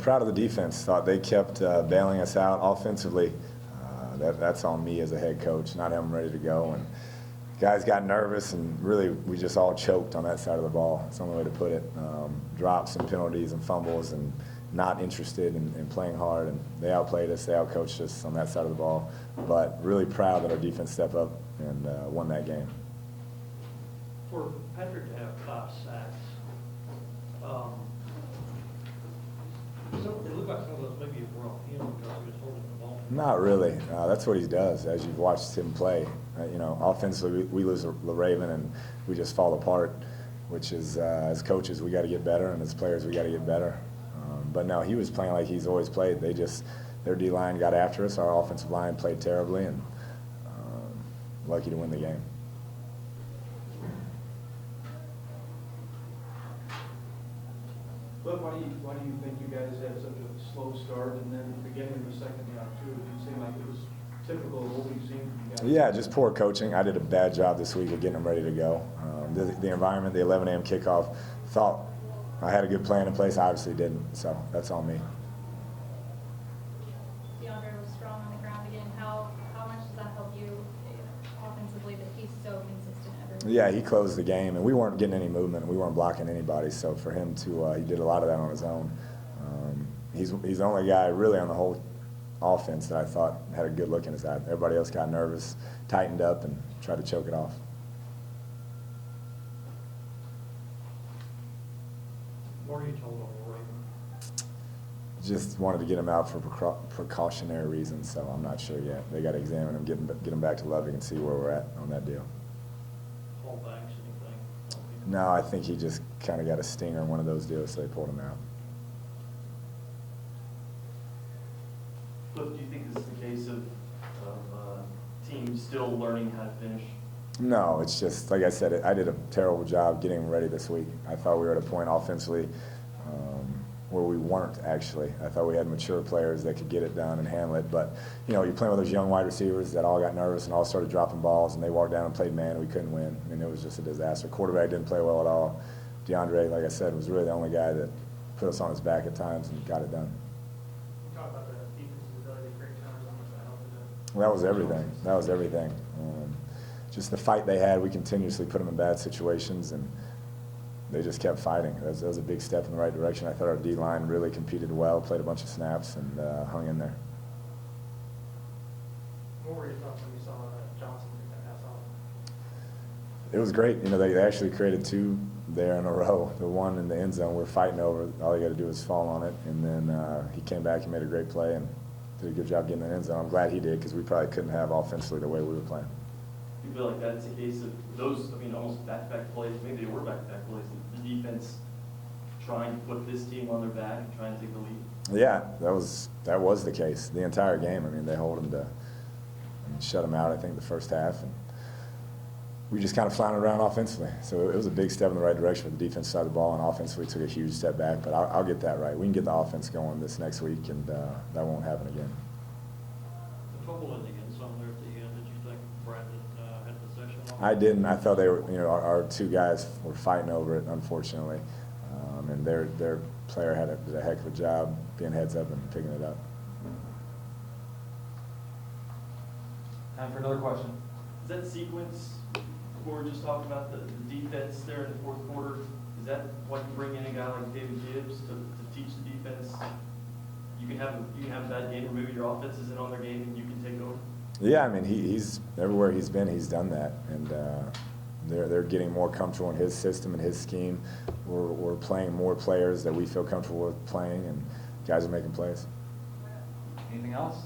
proud of the defense. Thought they kept bailing us out offensively. That's on me as a head coach, not having them ready to go. And guys got nervous, and really we just all choked on that side of the ball. It's the only way to put it. Drops and penalties and fumbles, and not interested in playing hard. And they outplayed us, they outcoached us on that side of the ball. But really proud that our defense stepped up and won that game. For Patrick to have 5 sacks, it looked like some of those maybe were on him because he was holding the ball. Not really. That's what he does. As you've watched him play, offensively we lose the Raven and we just fall apart. Which is, as coaches, we got to get better, and as players, we got to get better. But no, he was playing like he's always played. Their D line got after us. Our offensive line played terribly, and lucky to win the game. But why do you think you guys had such a slow start, and then the beginning of the second half too? It didn't seem like it was typical of what we've seen from you guys. Yeah, just poor coaching. I did a bad job this week of getting them ready to go. The environment, the 11 a.m. kickoff, thought I had a good plan in place. I obviously didn't, so that's on me. DeAndre was strong on the ground again. How much does that help you offensively that he's so consistent every week? Yeah, he closed the game, and we weren't getting any movement. We weren't blocking anybody, so for him to, he did a lot of that on his own. He's the only guy really on the whole offense that I thought had a good look in his eye. Everybody else got nervous, tightened up, and tried to choke it off. What are you told on the Raven? Just wanted to get him out for precautionary reasons, so I'm not sure yet. They got to examine him, get him back to Loving, and see where we're at on that deal. Callbacks, anything? No, I think he just kind of got a stinger in one of those deals, so they pulled him out. Kliff, do you think this is the case of teams still learning how to finish? No, it's just, like I said, I did a terrible job getting him ready this week. I thought we were at a point offensively where we weren't, actually. I thought we had mature players that could get it done and handle it. But, you're playing with those young wide receivers that all got nervous and all started dropping balls, and they walked down and played man, and we couldn't win. I mean, it was just a disaster. Quarterback didn't play well at all. DeAndre, like I said, was really the only guy that put us on his back at times and got it done. You talk about the defense's ability to create turnovers, how much that helped with Well, that was everything. That was everything. Just the fight they had, we continuously put them in bad situations, and they just kept fighting. That was a big step in the right direction. I thought our D-line really competed well, played a bunch of snaps, and hung in there. What were your thoughts when you saw Johnson pick that pass off? It was great. They actually created 2 there in a row. The one in the end zone we're fighting over. All you got to do is fall on it, and then he came back and made a great play and did a good job getting in the end zone. I'm glad he did, because we probably couldn't have offensively the way we were playing. You feel like that's a case of those, almost back-to-back plays, maybe they were back-to-back plays, the defense trying to put this team on their back and trying to take the lead? Yeah, that was the case the entire game. I mean, they hold them to shut them out, I think, the first half, and we just kind of floundered around offensively. So it was a big step in the right direction for the defense side of the ball, and offensively took a huge step back. But I'll get that right. We can get the offense going this next week, and that won't happen again. The trouble in the end zone there at the end, did you think Brandon had possession? I didn't. I thought they were, our 2 guys were fighting over it, unfortunately. And their player did a heck of a job being heads up and picking it up. Time for another question. Is that sequence, we were just talking about the defense there in the fourth quarter, is that why you bring in a guy like David Gibbs to teach the defense? You can have a bad game, or maybe your offense isn't on their game, and you can take over? Yeah, I mean, he's everywhere he's been, he's done that, and they're getting more comfortable in his system and his scheme. We're playing more players that we feel comfortable with playing, and guys are making plays. Anything else?